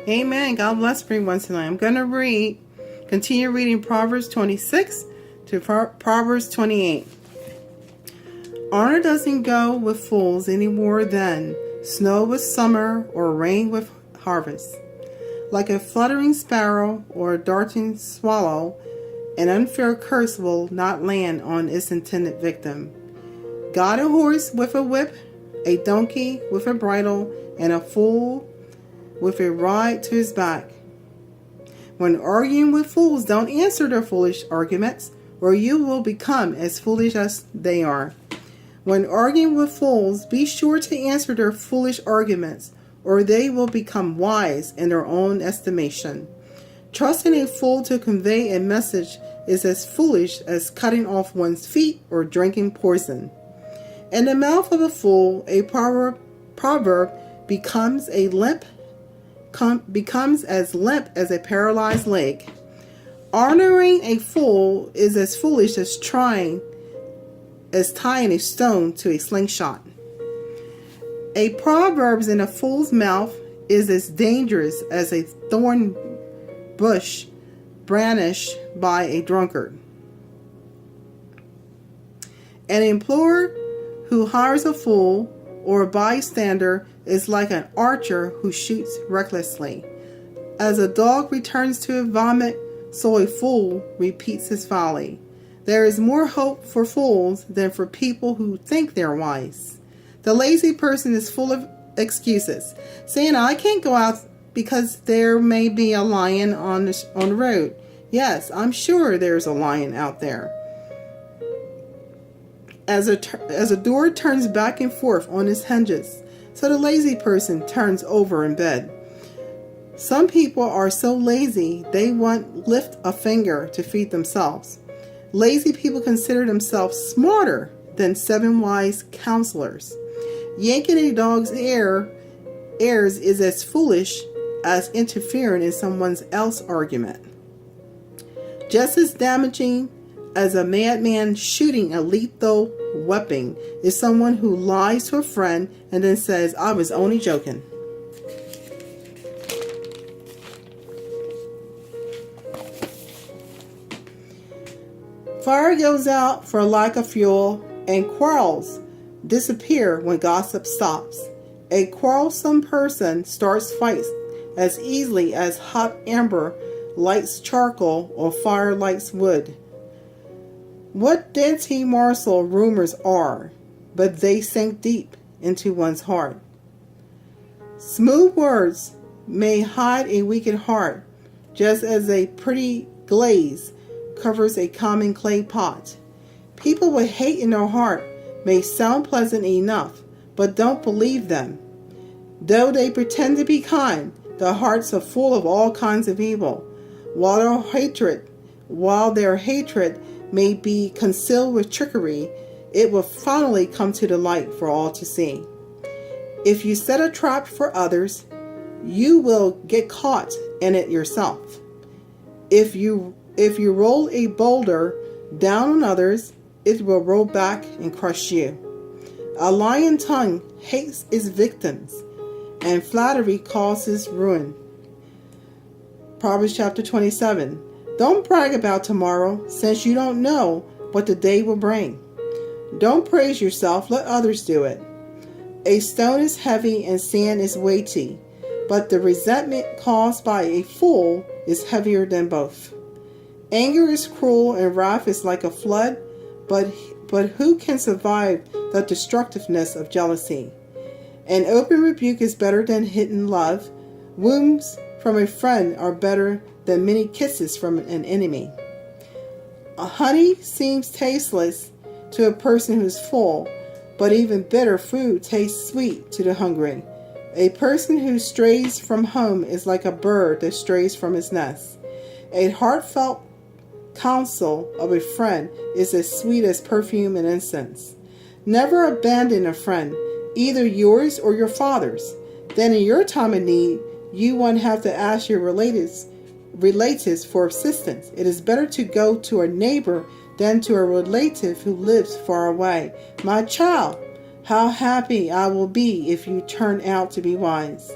Amen. God bless everyone tonight. I'm going to continue reading Proverbs 26 to Proverbs 28. Honor doesn't go with fools any more than snow with summer or rain with harvest. Like a fluttering sparrow or a darting swallow, an unfair curse will not land on its intended victim. Guide a horse with a whip, a donkey with a bridle, and a fool with a ride to his back. When arguing with fools, don't answer their foolish arguments, or you will become as foolish as they are. When arguing with fools, be sure to answer their foolish arguments, or they will become wise in their own estimation. Trusting a fool to convey a message is as foolish as cutting off one's feet or drinking poison. In the mouth of a fool, a proverb becomes as limp as a paralyzed leg. Honoring a fool is as foolish as tying a stone to a slingshot. A proverb in a fool's mouth is as dangerous as a thorn bush brandished by a drunkard. An employer who hires a fool or a bystander is like an archer who shoots recklessly. As a dog returns to a vomit, so a fool repeats his folly. There is more hope for fools than for people who think they're wise. The lazy person is full of excuses, saying, I can't go out because there may be a lion on the road. Yes, I'm sure there's a lion out there. As a door turns back and forth on its hinges, so the lazy person turns over in bed. Some people are so lazy they won't lift a finger to feed themselves. Lazy people consider themselves smarter than 7 wise counselors. Yanking a dog's ears is as foolish as interfering in someone else's argument. Just as damaging as a madman shooting a lethal weapon is someone who lies to a friend and then says, I was only joking. Fire goes out for lack of fuel, and quarrels disappear when gossip stops. A quarrelsome person starts fights as easily as hot amber lights charcoal or fire lights wood. What dainty morsel rumors are, but they sink deep into one's heart. Smooth words may hide a wicked heart, just as a pretty glaze covers a common clay pot. People with hate in their heart may sound pleasant enough, but don't believe them. Though they pretend to be kind, their hearts are full of all kinds of evil. While their hatred may be concealed with trickery, it will finally come to the light for all to see. If you set a trap for others, you will get caught in it yourself. If you roll a boulder down on others, it will roll back and crush you. A lying tongue hates its victims, and flattery causes ruin. Proverbs chapter 27. Don't brag about tomorrow, since you don't know what the day will bring. Don't praise yourself, let others do it. A stone is heavy and sand is weighty, but the resentment caused by a fool is heavier than both. Anger is cruel and wrath is like a flood, but who can survive the destructiveness of jealousy? An open rebuke is better than hidden love. Wounds from a friend are better than many kisses from an enemy. Honey seems tasteless to a person who is full, but even bitter food tastes sweet to the hungry. A person who strays from home is like a bird that strays from his nest. A heartfelt counsel of a friend is as sweet as perfume and incense. Never abandon a friend, either yours or your father's. Then in your time of need, you won't have to ask your relatives for assistance. It is better to go to a neighbor than to a relative who lives far away. My child, how happy I will be if you turn out to be wise.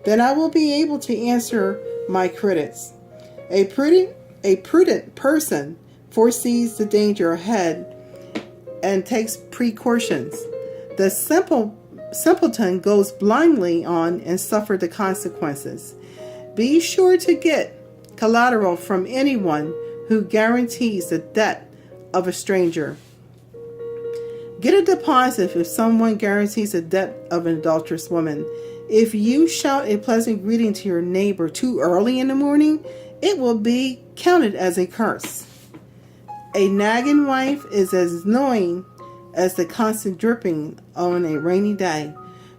Then I will be able to answer my critics. A prudent person foresees the danger ahead and takes precautions. The simpleton goes blindly on and suffers the consequences. Be sure to get collateral from anyone who guarantees the debt of a stranger. Get a deposit if someone guarantees the debt of an adulterous woman. If you shout a pleasant greeting to your neighbor too early in the morning, it will be counted as a curse. A nagging wife is as annoying as the constant dripping on a rainy day.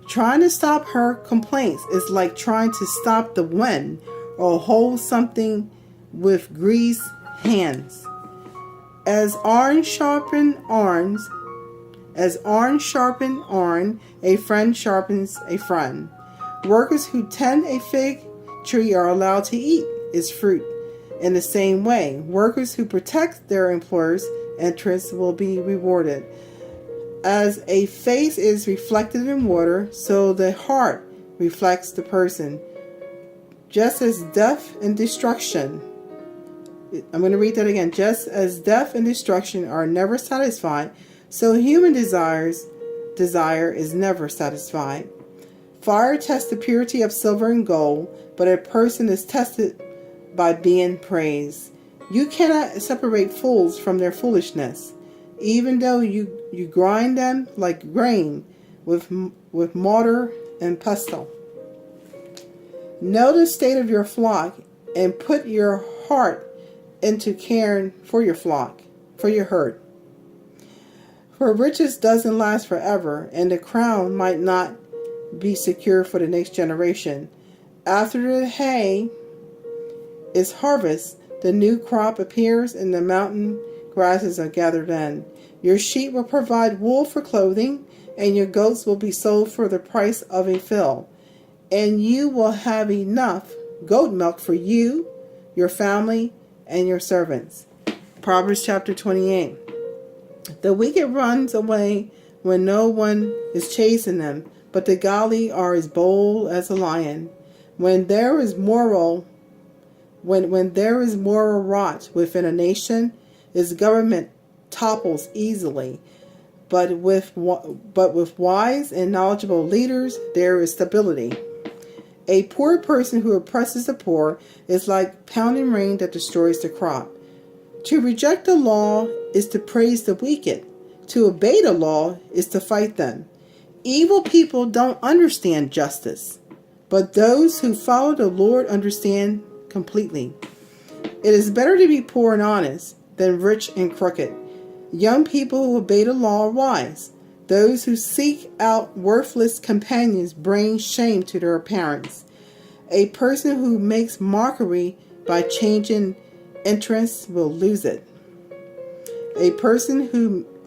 Trying to stop her complaints is like trying to stop the wind or hold something with greased hands. As iron sharpens iron, a friend sharpens a friend. Workers who tend a fig tree are allowed to eat its fruit. In the same way, workers who protect their employer's interests will be rewarded. As a face is reflected in water, so the heart reflects the person. Just as death and destruction, I'm going to read that again. Just as death and destruction are never satisfied, so human desire is never satisfied. Fire tests the purity of silver and gold, but a person is tested by being praised. You cannot separate fools from their foolishness, even though you grind them like grain with mortar and pestle. Know the state of your flock and put your heart into caring for your flock, for your herd. For riches doesn't last forever, and the crown might not be secure for the next generation. After the hay is harvest, the new crop appears and the mountain grasses are gathered in. Your sheep will provide wool for clothing, and your goats will be sold for the price of a fill. And you will have enough goat milk for you, your family, and your servants. Proverbs chapter 28. The wicked runs away when no one is chasing them, but the godly are as bold as a lion. When there is moral rot within a nation, its government topples easily. But with wise and knowledgeable leaders, there is stability. A poor person who oppresses the poor is like pounding rain that destroys the crop. To reject the law is to praise the wicked. To obey the law is to fight them. Evil people don't understand justice, but those who follow the Lord understand completely. It is better to be poor and honest than rich and crooked. Young people who obey the law are wise. Those who seek out worthless companions bring shame to their parents. A person who makes mockery by changing interests will lose it.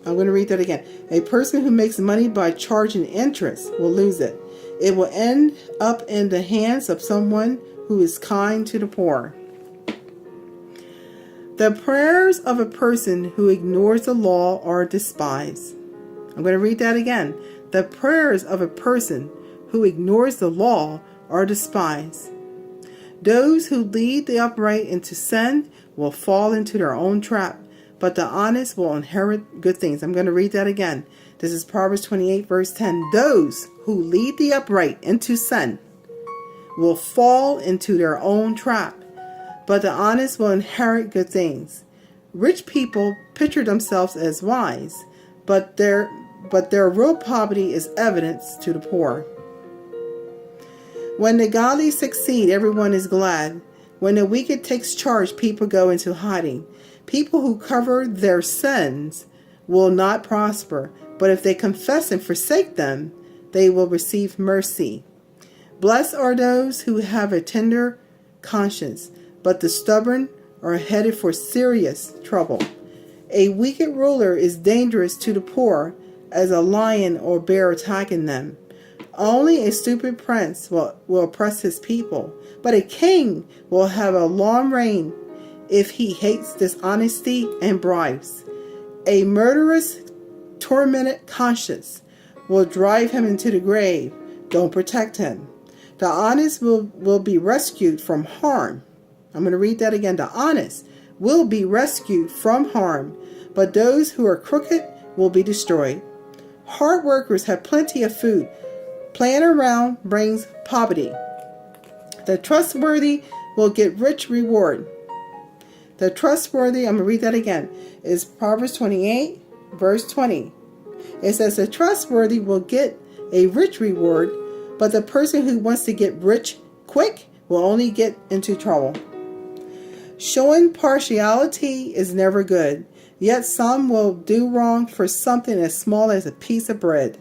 I'm going to read that again. A person who makes money by charging interest will lose it. It will end up in the hands of someone who is kind to the poor. The prayers of a person who ignores the law are despised. I'm going to read that again. The prayers of a person who ignores the law are despised. Those who lead the upright into sin will fall into their own trap, but the honest will inherit good things. I'm going to read that again. This is Proverbs 28, verse 10. Those who lead the upright into sin will fall into their own trap, but the honest will inherit good things. Rich people picture themselves as wise, but their real poverty is evidence to the poor. When the godly succeed, everyone is glad. When the wicked takes charge, people go into hiding. People who cover their sins will not prosper, but if they confess and forsake them, they will receive mercy. Blessed are those who have a tender conscience, but the stubborn are headed for serious trouble. A wicked ruler is dangerous to the poor as a lion or bear attacking them. Only a stupid prince will oppress his people, but a king will have a long reign if he hates dishonesty and bribes. A murderous, tormented conscience will drive him into the grave. Don't protect him. The honest will be rescued from harm. I'm going to read that again. The honest will be rescued from harm, but those who are crooked will be destroyed. Hard workers have plenty of food. Playing around brings poverty. The trustworthy will get rich reward. The trustworthy, I'm going to read that again, is Proverbs 28, verse 20. It says, the trustworthy will get a rich reward, but the person who wants to get rich quick will only get into trouble. Showing partiality is never good, yet some will do wrong for something as small as a piece of bread.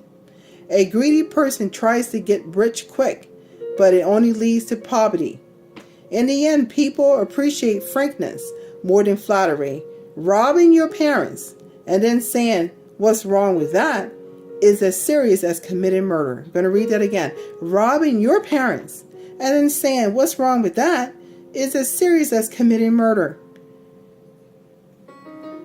A greedy person tries to get rich quick, but it only leads to poverty. In the end, people appreciate frankness more than flattery. Robbing your parents and then saying, what's wrong with that, is as serious as committing murder. I'm going to read that again. Robbing your parents and then saying, what's wrong with that, is as serious as committing murder.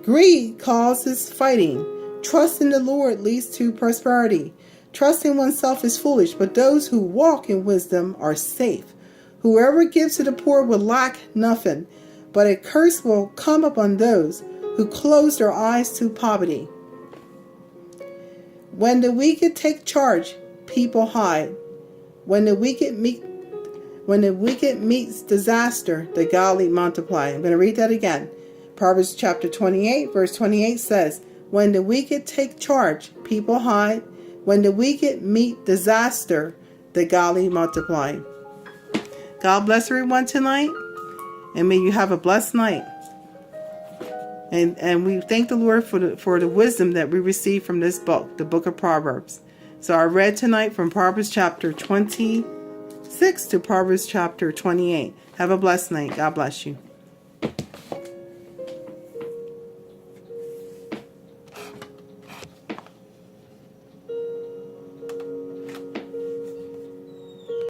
Greed causes fighting. Trust in the Lord leads to prosperity. Trusting oneself is foolish, but those who walk in wisdom are safe. Whoever gives to the poor will lack nothing, but a curse will come upon those who close their eyes to poverty. When the wicked take charge, people hide. When the wicked meets disaster, the godly multiply. I'm going to read that again. Proverbs chapter 28, verse 28 says, when the wicked take charge, people hide. When the wicked meet disaster, the godly multiply. God bless everyone tonight, and may you have a blessed night. And we thank the Lord for the wisdom that we receive from this book, the book of Proverbs. So I read tonight from Proverbs chapter 26 to Proverbs chapter 28. Have a blessed night. God bless you.